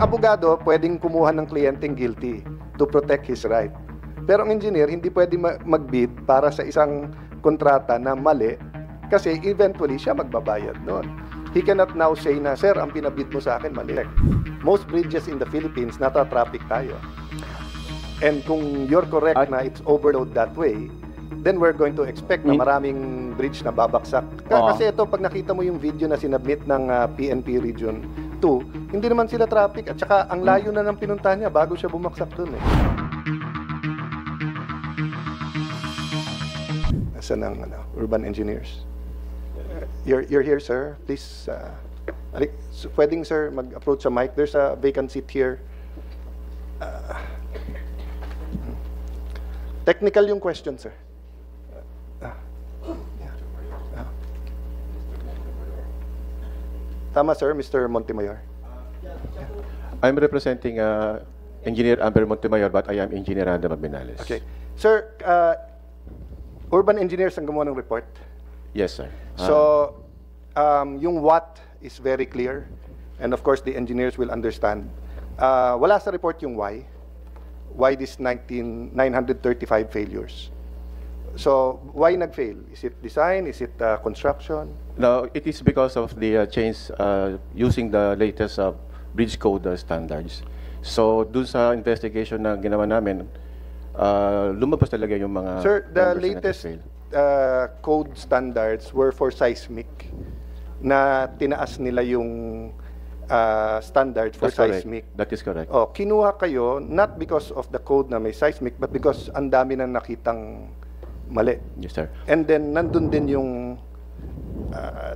abogado pwedeng kumuha ng kliyenteng guilty to protect his right. Pero ang engineer hindi pwede mag-bid para sa isang kontrata na mali kasi eventually siya magbabayad noon. He cannot now say na, sir, ang pinabid mo sa akin mali. Most bridges in the Philippines, nata-traffic tayo. And kung you're correct na it's overload that way, then we're going to expect na maraming bridge na babaksak. Kasi ito, pag nakita mo yung video na sinubmit ng PNP Region 2, hindi naman sila traffic at saka ang layo na ng pinuntahan niya bago siya bumaksak dun eh. Nasaan ang urban engineers? You're here, sir. Please, pwedeng, sir, mag-approach sa mic. There's a vacant seat here. Technical yung question, sir. Tama, sir, Mr. Montemayor. I'm representing Engineer Amber Montemayor, but I am Engineer Randa Magbinales. Okay. Sir, urban engineers ang gumawa ng report. Yes, sir. So, yung what is very clear, and of course, the engineers will understand. Wala sa report yung why. Why this 935 failures? So, why nag-fail? Is it design? Is it construction? No, it is because of the change using the latest bridge code standards. So, dun sa investigation na ginawa namin, lumabas talaga yung mga... Sir, the latest code standards were for seismic na tinaas nila yung standard for seismic. That is correct. Oh, kinuha kayo not because of the code na may seismic but because ang dami nang nakitang mali. Yes, sir. And then nandun din yung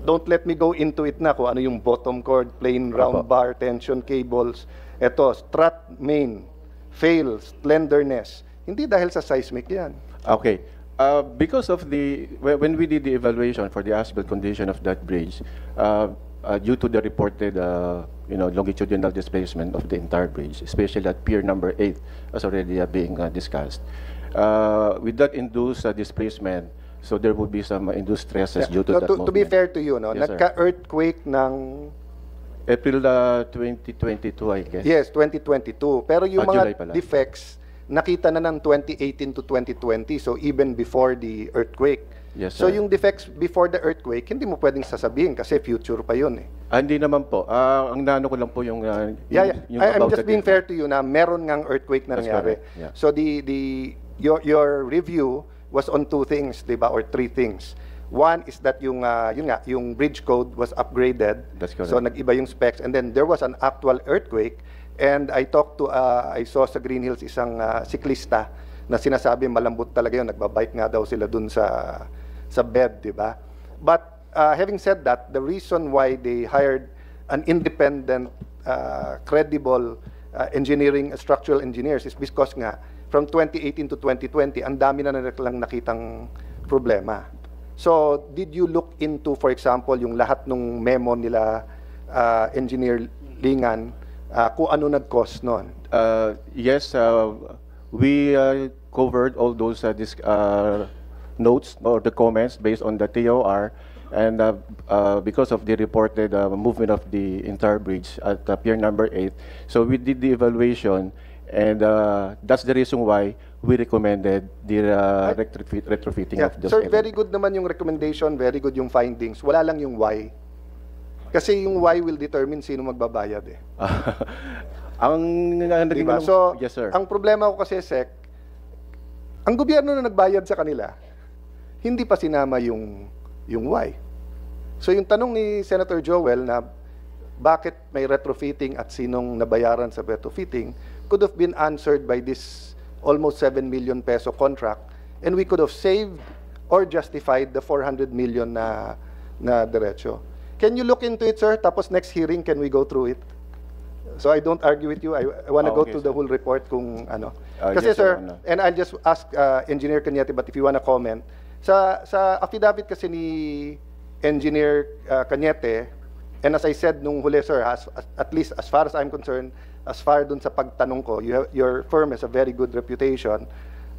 don't let me go into it na kung ano yung bottom cord, plain round bar, tension cables. Ito, strut main, fail, slenderness. Hindi dahil sa seismic yan. Okay. Because of when we did the evaluation for the as-built condition of that bridge, due to the reported longitudinal displacement of the entire bridge, especially at pier number 8, as already being discussed, with that induced displacement, so there would be some induced stresses due to that movement. To be fair to you, no, yes, nagka-earthquake ng April 2022, I guess. Yes, 2022. Pero yung mga July pala. defects nakita na ng 2018 to 2020, so even before the earthquake. Yes, so sir. yung defects before the earthquake, hindi mo pwedeng sasabihin kasi future pa yun eh. Hindi naman po. Ang naano ko lang po yung I'm just being fair to you na meron ngang earthquake na nangyari. Yeah. So your review was on two things, 'di ba, or three things. One is that yung bridge code was upgraded. That's correct. So nag-iba yung specs, and then there was an actual earthquake. And I saw sa Green Hills isang siklista na sinasabi malambot talaga yun, nagbabike nga daw sila dun sa bed, di ba? But having said that, the reason why they hired an independent, credible structural engineers is because nga, from 2018 to 2020, ang dami na lang nakitang problema. So, did you look into, for example, yung lahat ng memo nila, Engineer Lingan, kung ano nag-cause nun? Yes, we covered all those notes or the comments based on the TOR, and because of the reported movement of the entire bridge at pier number 8, so we did the evaluation, and that's the reason why we recommended the retrofitting of those. Sir, very good naman yung recommendation, very good yung findings. Wala lang yung why. Kasi yung why will determine sino magbabayad eh. Diba? So, yes, sir. Ang problema ko kasi, Sec, ang gobyerno na nagbayad sa kanila, hindi pa sinama yung why. So yung tanong ni Senator Joel na bakit may retrofitting at sinong nabayaran sa retrofitting could have been answered by this almost 7 million peso contract, and we could have saved or justified the 400 million na diretso. Can you look into it, sir? Tapos next hearing, can we go through it? So I don't argue with you. I want to go through the whole report kung ano. Kasi yes, sir, and I'll just ask Engineer Cañete, but if you want to comment, sa affidavit kasi ni Engineer Cañete, and as I said nung huli, sir, at least as far as I'm concerned, as far dun sa pagtanong ko, your firm has a very good reputation.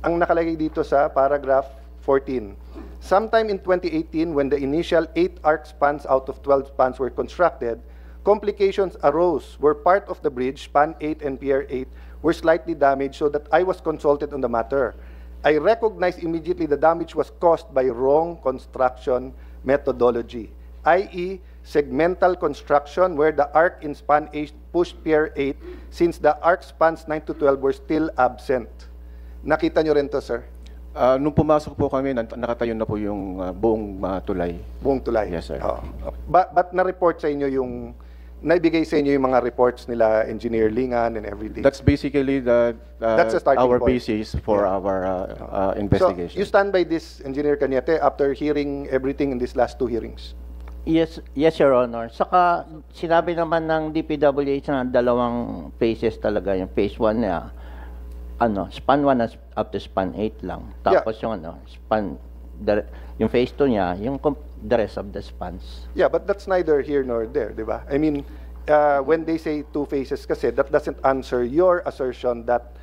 Ang nakalagay dito sa paragraph 14. Sometime in 2018, when the initial 8 arc spans out of 12 spans were constructed, complications arose where part of the bridge, span 8 and Pier 8, were slightly damaged so that I was consulted on the matter. I recognized immediately the damage was caused by wrong construction methodology, i.e., segmental construction where the arc in span 8 pushed Pier 8 since the arc spans 9 to 12 were still absent. Nakita nyo rin to, sir? Nung pumasok po kami, nakatayo na po yung buong tulay. Buong tulay? Yes, sir. Oo. But na-report sa inyo yung, naibigay sa inyo yung mga reports nila, Engineer Lingan and everything? That's basically That's a starting our point. basis for Yeah. our investigation. So, you stand by this, Engineer Cañete, after hearing everything in these last 2 hearings? Yes, Your Honor. Saka sinabi naman ng DPWH na dalawang phases talaga. Yung phase 1 niya, span 1 up to span 8 lang. Tapos yung yung phase 2 niya, yung the rest of the spans. Yeah, but that's neither here nor there, di ba? I mean, when they say 2 phases kasi, that doesn't answer your assertion that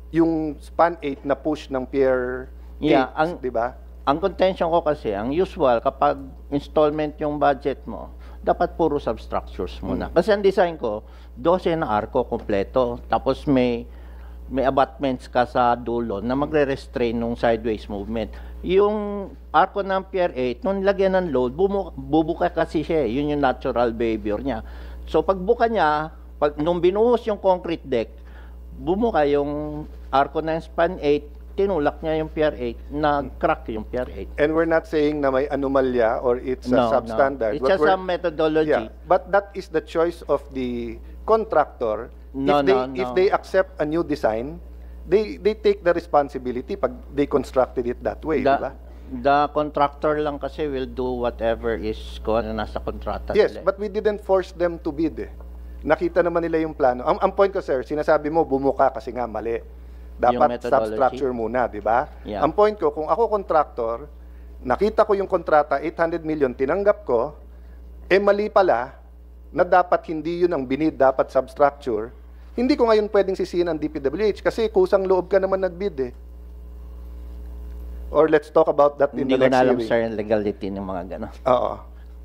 yung span 8 na push ng Pier 8, Yeah, di ba? Ang contention ko kasi, ang usual, kapag installment yung budget mo, dapat puro substructures muna. Kasi ang design ko, 12 na arko kompleto. Tapos may abutments ka sa dulo na magre-restrain ng sideways movement. Yung arko ng Pier 8, nung lagyan ng load, bubuka kasi siya. Yun yung natural behavior niya. So pagbuka niya, nung binuhos yung concrete deck, bumuka yung arko ng span 8, tinulak niya yung Pier 8, nag-crack yung Pier 8. And we're not saying na may anomalya or it's a substandard. It's just a methodology. Yeah, but that is the choice of the contractor. No. If they accept a new design, they take the responsibility pag they constructed it that way, di ba? The contractor lang kasi will do whatever is kung ano nasa kontrata Yes, nila. but we didn't force them to bid eh. Nakita naman nila yung plano. Ang point ko, sir, sinasabi mo bumuka kasi nga mali. Dapat substructure muna, di ba? Yeah. Ang point ko, kung ako contractor, nakita ko yung kontrata, 800 million, tinanggap ko, mali pala, na dapat hindi yun ang binid, dapat substructure, hindi ko ngayon pwedeng sisihin ang DPWH kasi kusang loob ka naman nagbid eh. Or let's talk about that in the next Hindi ko na alam, hearing. sir, yung legality ng mga gano'n. Oo.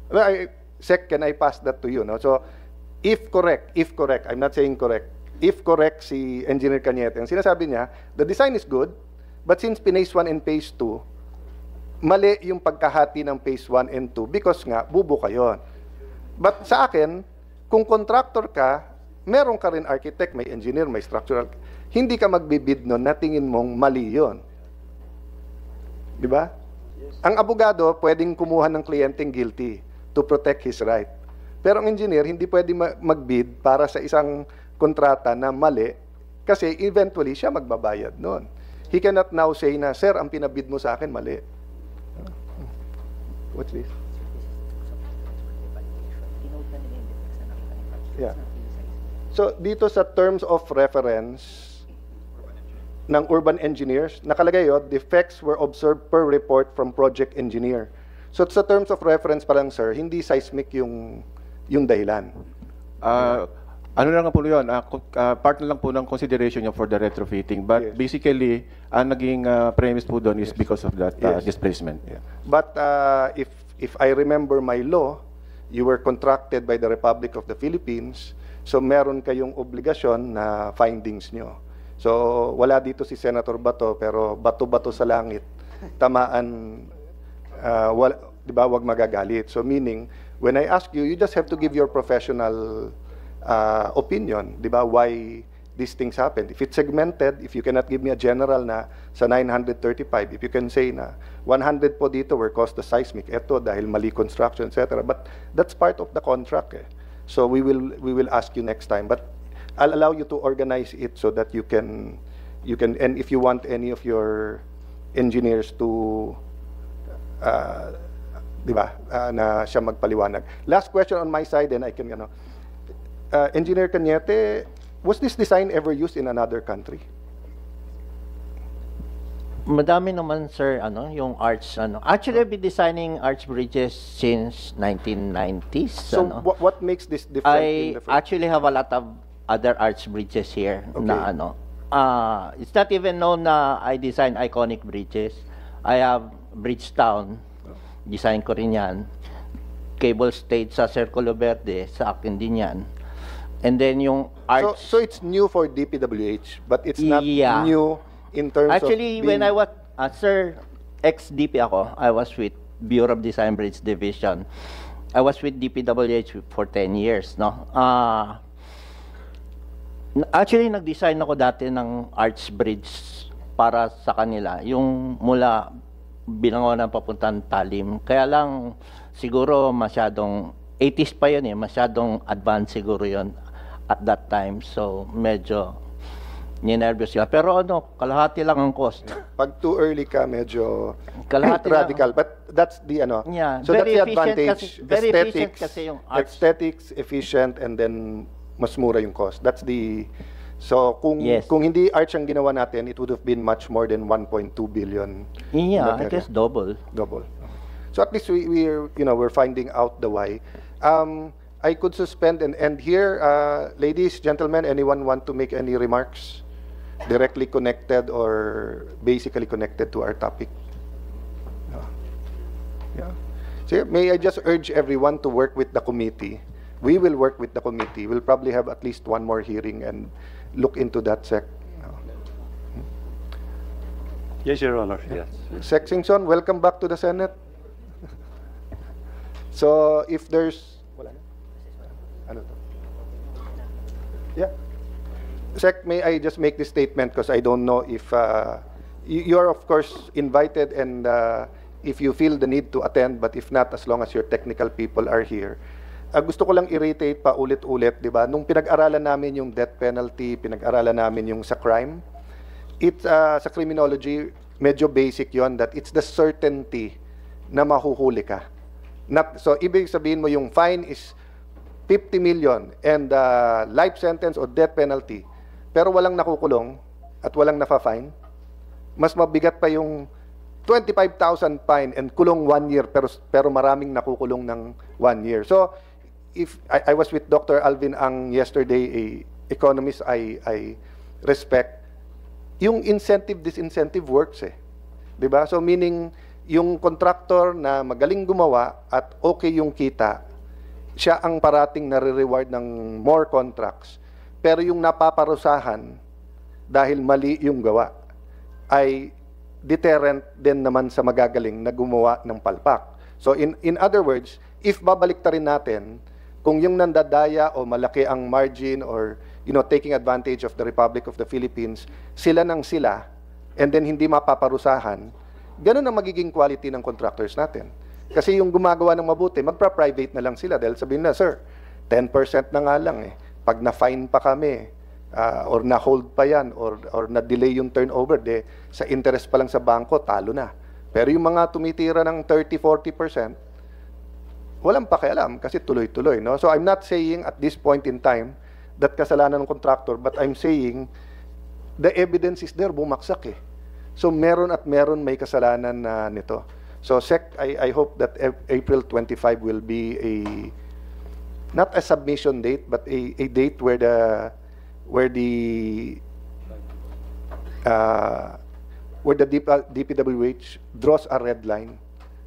Well, Sec, can I pass that to you? No? So, if correct, I'm not saying correct, if correct si Engineer Cañete, ang sinasabi niya, the design is good, but since phase 1 and phase 2, mali yung pagkahati ng phase 1 and 2 because nga, bubuka yun. But sa akin, kung contractor ka, meron ka rin architect, may engineer, may structural, hindi ka magbibid nun na tingin mong mali yun. Di ba? Ang abogado, pwedeng kumuha ng kliyenteng guilty to protect his right. Pero ang engineer, hindi pwede magbid para sa isang kontrata na mali kasi eventually siya magbabayad noon. He cannot now say na, sir, ang pinabid mo sa akin mali. What's this? Yeah. So, dito sa terms of reference ng urban engineers, nakalagay yun, defects were observed per report from project engineer. So, sa terms of reference pa lang, sir, hindi seismic yung dahilan. Ano lang po yun, part na lang po ng consideration niya for the retrofitting. But Yes. basically, ang naging premise po doon is because of that Yes. displacement. Yeah. But if I remember my law, you were contracted by the Republic of the Philippines, so meron kayong obligasyon na findings nyo. So wala dito si Senator Bato, pero bato-bato sa langit, tamaan, di ba, wag magagalit. So meaning, when I ask you, you just have to give your professional opinion, di ba, why these things happen. If it's segmented, if you cannot give me a general na sa 935, if you can say na 100 po dito were caused the seismic, eto dahil mali construction, etc. But that's part of the contract eh. So we will ask you next time. But I'll allow you to organize it so that you can, and if you want any of your engineers to, di ba, na siya magpaliwanag. Last question on my side, and I can, Engineer Cañete, was this design ever used in another country? Madami naman, sir, yung arch, Actually, I've been designing arch bridges since 1990s. So what makes this different? I actually have a lot of other arch bridges here na it's not even known na I design iconic bridges. I have Bridgetown, design ko rin yan. cable stayed sa Circulo Verde, sa akin din yan. And then yung arts... So it's new for DPWH, but it's not Yeah. new in terms Actually, of when I was, sir, ex-DP ako, I was with Bureau of Design Bridge Division. I was with DPWH for 10 years, no? Actually, nag-design ako dati ng arch bridge para sa kanila. Yung mula Binangonan papuntang Talim. Kaya lang, siguro masyadong, 80s pa yun eh, masyadong advanced siguro yun at that time. So, medyo ninervyos sila. Pero ano, kalahati lang ang cost. pag too early ka, medyo Kalahati lang. radical. But that's the ano. Yeah, So that's very the efficient advantage. kasi- very efficient kasi yung arts. Aesthetics, efficient, and then mas mura yung cost. That's the... So kung Yes. kung hindi arch ang ginawa natin, it would have been much more than 1.2 billion. Yeah, in that I guess area. double. So at least we're finding out the why. I could suspend and end here. Ladies, gentlemen, anyone want to make any remarks directly connected or basically connected to our topic? Yeah. So may I just urge everyone to work with the committee. We will work with the committee. We'll probably have at least one more hearing and look into that, Sec. Yes, Your Honor. Yes. Sec Singson, welcome back to the Senate. So if there's wala na? Ano to? Yeah. Sec, may I just make this statement because I don't know if you are of course invited and if you feel the need to attend, but if not, as long as your technical people are here. Gusto ko lang i-reiterate pa ulit-ulit, di ba? Nung pinag-aralan namin yung death penalty, pinag-aralan namin yung sa crime, it's sa criminology, medyo basic yon that it's the certainty na mahuhuli ka. So, ibig sabihin mo yung fine is 50 million and life sentence or death penalty, pero walang nakukulong at walang nafa-fine, mas mabigat pa yung 25,000 fine and kulong 1 year pero maraming nakukulong ng 1 year. So, if I was with Dr. Alvin Ang yesterday, a economist I respect, yung incentive disincentive works eh. 'Di ba? So meaning yung contractor na magaling gumawa at okay yung kita, siya ang parating nare-reward ng more contracts. Pero yung napaparusahan dahil mali yung gawa ay deterrent din naman sa magagaling na gumawa ng palpak. So in other words, if babaliktarin natin, kung yung nandadaya o malaki ang margin or taking advantage of the Republic of the Philippines, sila nang sila, and then hindi mapaparusahan, ganun ang magiging quality ng contractors natin. Kasi yung gumagawa ng mabuti, magpa-private na lang sila dahil sabihin na, sir, 10% na nga lang eh. Pag na-fine pa kami, or na-hold pa yan, or na-delay yung turnover, sa interest pa lang sa bangko, talo na. Pero yung mga tumitira ng 30-40%, walang pakialam kasi tuloy-tuloy, no? So I'm not saying at this point in time that kasalanan ng contractor, but I'm saying the evidence is there, bumaksak eh. So meron at meron may kasalanan na nito. So Sec, I hope that April 25 will be not a submission date, but a date where the DPWH draws a red line.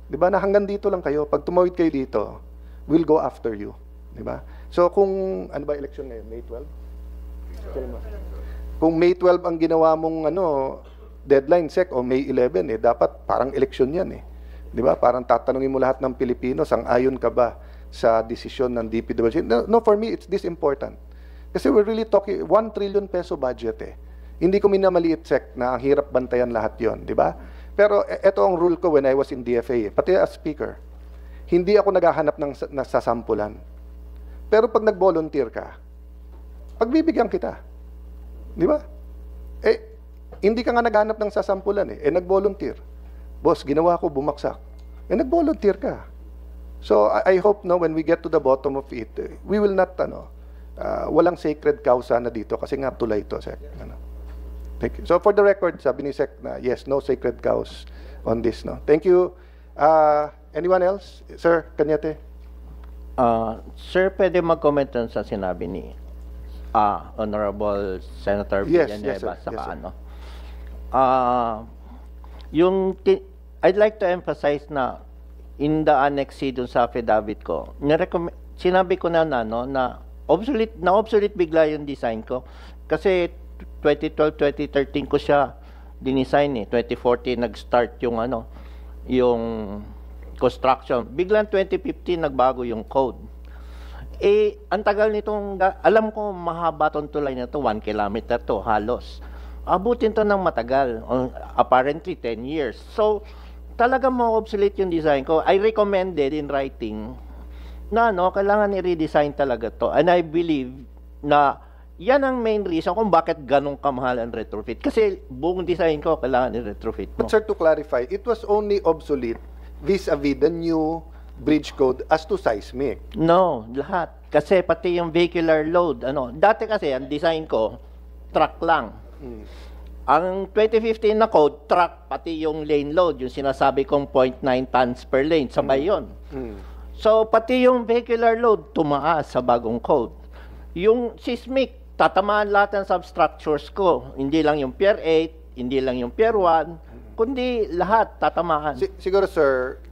Di ba, na hanggang dito lang kayo. Pag tumawid kayo dito, we'll go after you. Di ba? So kung, ano ba election ngayon? May 12? Kung May 12 ang ginawa mong deadline, Sec, o May 11, dapat parang election yan eh. Di ba? Parang tatanungin mo lahat ng Pilipino, sang-ayon ka ba sa desisyon ng DPWH? No, for me, it's this important. Kasi we're really talking, 1 trillion peso budget eh. Hindi ko minamaliit, Sec, na ang hirap bantayan lahat yon, di ba? Pero ito ang rule ko when I was in DFA, pati as speaker. Hindi ako naghahanap ng nasasampulan. Pero pag nag-volunteer ka, pagbibigyan kita. Di ba? Hindi ka nga naghahanap ng sasampulan eh. Nag-volunteer. Boss, ginawa ko, bumaksak. Nag-volunteer ka. So I hope when we get to the bottom of it, we will not, walang sacred causa na dito kasi nga tulay ito, Sec. Thank you. So for the record, sabi ni Sec na yes, no sacred cows on this, no. Thank you. Anyone else? Sir Cañete? Sir, pwede mag-comment dun sa sinabi ni Honorable Senator Yes, Villanueva yes, sir. Yes, sir. I'd like to emphasize na in the annex C dun sa affidavit ko, sinabi ko na no, na obsolete bigla yung design ko. Kasi 2012, 2013 ko siya dinisign eh. 2014 nag-start yung yung construction. Biglang 2015 nagbago yung code. Eh, ang tagal nitong, alam ko mahaba tong tulay na to, 1 kilometer to, halos. Abutin to ng matagal, apparently 10 years. So, talagang mo obsolete yung design ko. I recommended in writing na kailangan i-redesign talaga to. And I believe na yan ang main reason kung bakit ganong kamahal ang retrofit. Kasi buong design ko kailangan i-retrofit mo. But sir, to clarify, it was only obsolete vis-a-vis the new bridge code as to seismic. No, lahat. Kasi pati yung vehicular load, dati kasi ang design ko, truck lang. Ang 2015 na code, truck, pati yung lane load, yung sinasabi kong 0.9 tons per lane, sabay yun. So, pati yung vehicular load, tumaas sa bagong code. Yung seismic, tatamaan lahat ng substructures ko. Hindi lang yung Pier 8, hindi lang yung Pier 1, kundi lahat tatamaan. Siguro, sir,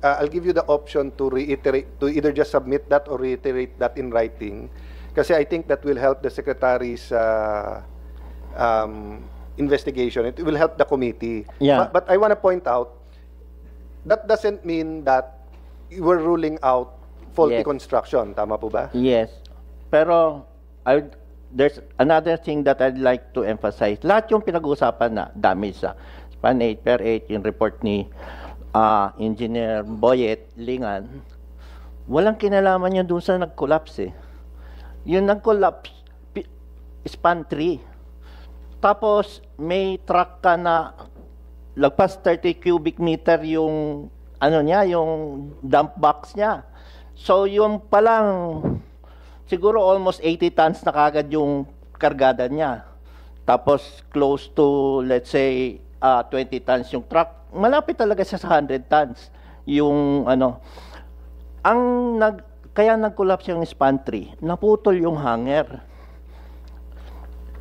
I'll give you the option to reiterate, to either just submit that or reiterate that in writing. Kasi I think that will help the Secretary's investigation. It will help the committee. Yeah. But I want to point out, that doesn't mean that you were ruling out faulty Yes. construction. Tama po ba? Yes. Pero, there's another thing that I'd like to emphasize. Lahat yung pinag-uusapan na damage sa Span 8, Per 8, yung report ni Engineer Boyet, Lingan, walang kinalaman yun dun sa nag-collapse eh. Yung nag-collapse, Span 3. Tapos, may truck ka na lagpas 30 cubic meter yung yung dump box niya. So, yung palang siguro almost 80 tons na kagad yung kargada niya. Tapos, close to, let's say, 20 tons yung truck. Malapit talaga siya sa 100 tons. Yung kaya nag-collapse yung Span 3, naputol yung hanger.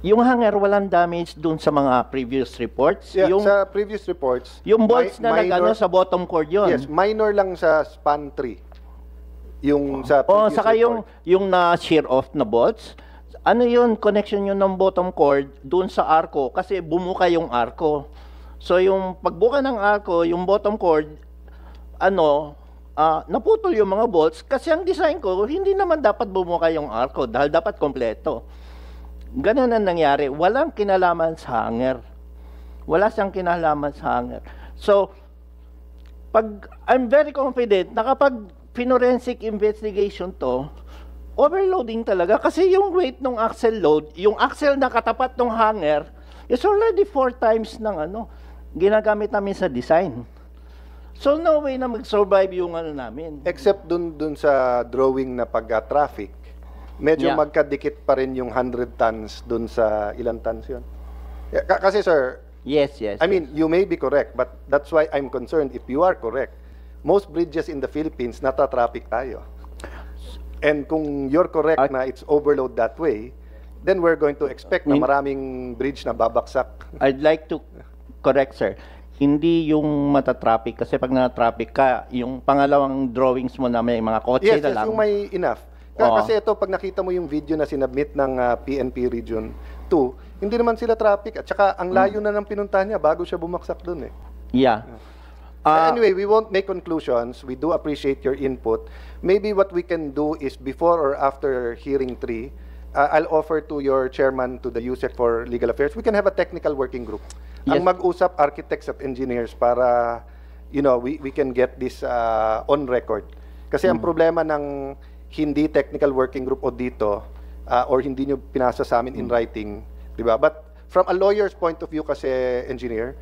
Yung hanger, walang damage dun sa mga previous reports. Yeah, yung, sa previous reports, yung bolts na minor, sa bottom cord yun. yes, minor lang sa Span 3. Yung sa previous Saka report. yung na-shear off na bolts, yun, connection yun ng bottom cord dun sa arco kasi bumuka yung arco. So yung pagbuka ng arco, yung bottom cord, naputol yung mga bolts kasi ang design ko, hindi naman dapat bumuka yung arco dahil dapat kompleto. Ganun ang nangyari. Walang kinalaman sa hanger. Wala siyang kinalaman sa hanger. So, I'm very confident na kapag forensic investigation to, overloading talaga kasi yung weight ng axle load, yung axle na katapat ng hanger, is already 4 times ng ginagamit namin sa design. So no way na mag-survive yung namin. Except dun sa drawing na pag-traffic, medyo Yeah. magkadikit pa rin yung 100 tons dun sa ilang tons yun. Kasi sir, Yes. I mean, you may be correct, but that's why I'm concerned if you are correct. Most bridges in the Philippines, nata-traffic tayo. And kung you're correct na it's overload that way, then we're going to expect na maraming bridge na babaksak. I'd like to correct, sir. Hindi yung mata-traffic kasi pag na-traffic ka, yung pangalawang drawings mo na may mga kotse Yes, na lang. yung may enough. Oo. Kasi ito, pag nakita mo yung video na sinubmit ng PNP Region 2, hindi naman sila traffic. At saka, ang layo na ng pinuntahan niya bago siya bumaksak dun eh. Yeah. Anyway, we won't make conclusions. We do appreciate your input. Maybe what we can do is before or after hearing 3, I'll offer to your chairman to the USEC for Legal Affairs, we can have a technical working group. Yes. Ang mag-usap architects at engineers para, we can get this on record. Kasi ang problema ng hindi technical working group o dito, or hindi nyo pinasa sa amin in writing, di ba? But from a lawyer's point of view kasi, engineer,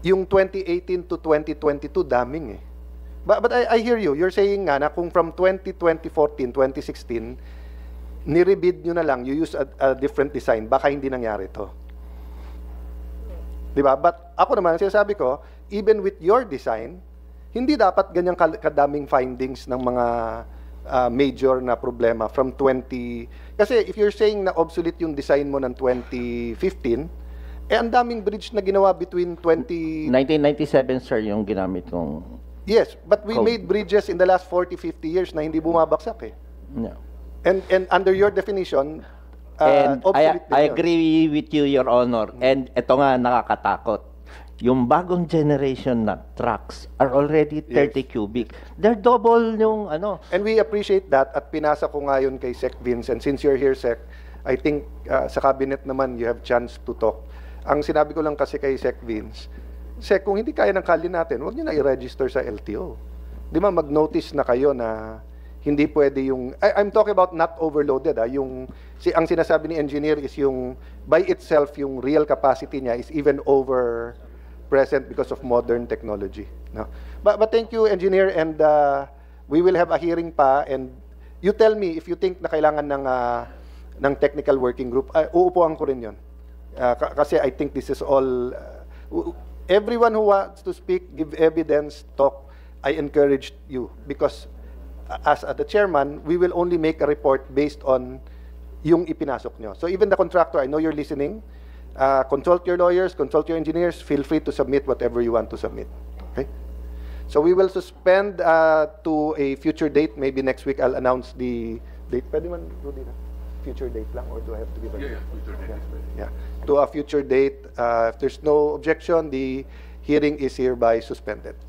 yung 2018 to 2022, daming eh. But I hear you. You're saying nga na kung from 2014, 2016, ni-rebid nyo na lang, you use a different design, baka hindi nangyari to. Di ba? But ako naman, sinasabi ko, even with your design, hindi dapat ganyang kadaming findings ng mga major na problema from 20... Kasi if you're saying na obsolete yung design mo ng 2015, ang daming bridge na ginawa between 1997, sir, yung ginamit kong Yes, but we Code. made bridges in the last 40, 50 years na hindi bumabagsak eh. Yeah. And under your definition, And obsolete din I yun. agree with you, Your Honor. And ito nga nakakatakot. Yung bagong generation na trucks are already 30 cubic. They're double yung ano. And we appreciate that at pinasa ko nga yun kay Sec Vince. And since you're here, Sec, I think sa cabinet naman you have chance to talk. Ang sinabi ko lang kasi kay Sec Vince, Sec, kung hindi kaya ng kalye natin, huwag nyo na i-register sa LTO. Di ba mag-notice na kayo na hindi pwede yung... I'm talking about not overloaded. Ang sinasabi ni engineer is yung by itself, yung real capacity niya is even over present because of modern technology. No? But thank you, engineer, and we will have a hearing pa, and you tell me if you think na kailangan ng technical working group. Uupuan ko rin yun. Kasi I think this is all... everyone who wants to speak, give evidence, talk, I encourage you. Because as the chairman, we will only make a report based on yung ipinasok nyo. So even the contractor, I know you're listening. Consult your lawyers, consult your engineers. Feel free to submit whatever you want to submit. Okay? So we will suspend to a future date. Maybe next week I'll announce the date. Pwede man, Rudy, na? Future date lang, or do I have to give a date? future date. Yeah. To a future date. If there's no objection, the hearing is hereby suspended.